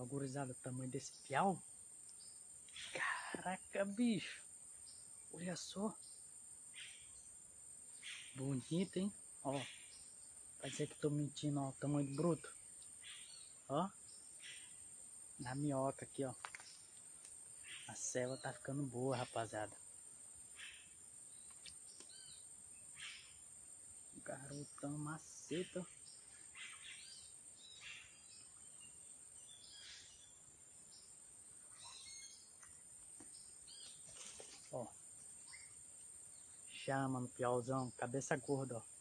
Ó, gurizada, o tamanho desse piau. Caraca, bicho. Olha só. Bonito, hein? Ó. Parece que tô mentindo, ó. O tamanho do bruto. Ó. Na minhoca aqui, ó. A selva tá ficando boa, rapaziada. Garotão maceta. Ó. Chama no piauzão. Cabeça gorda, ó.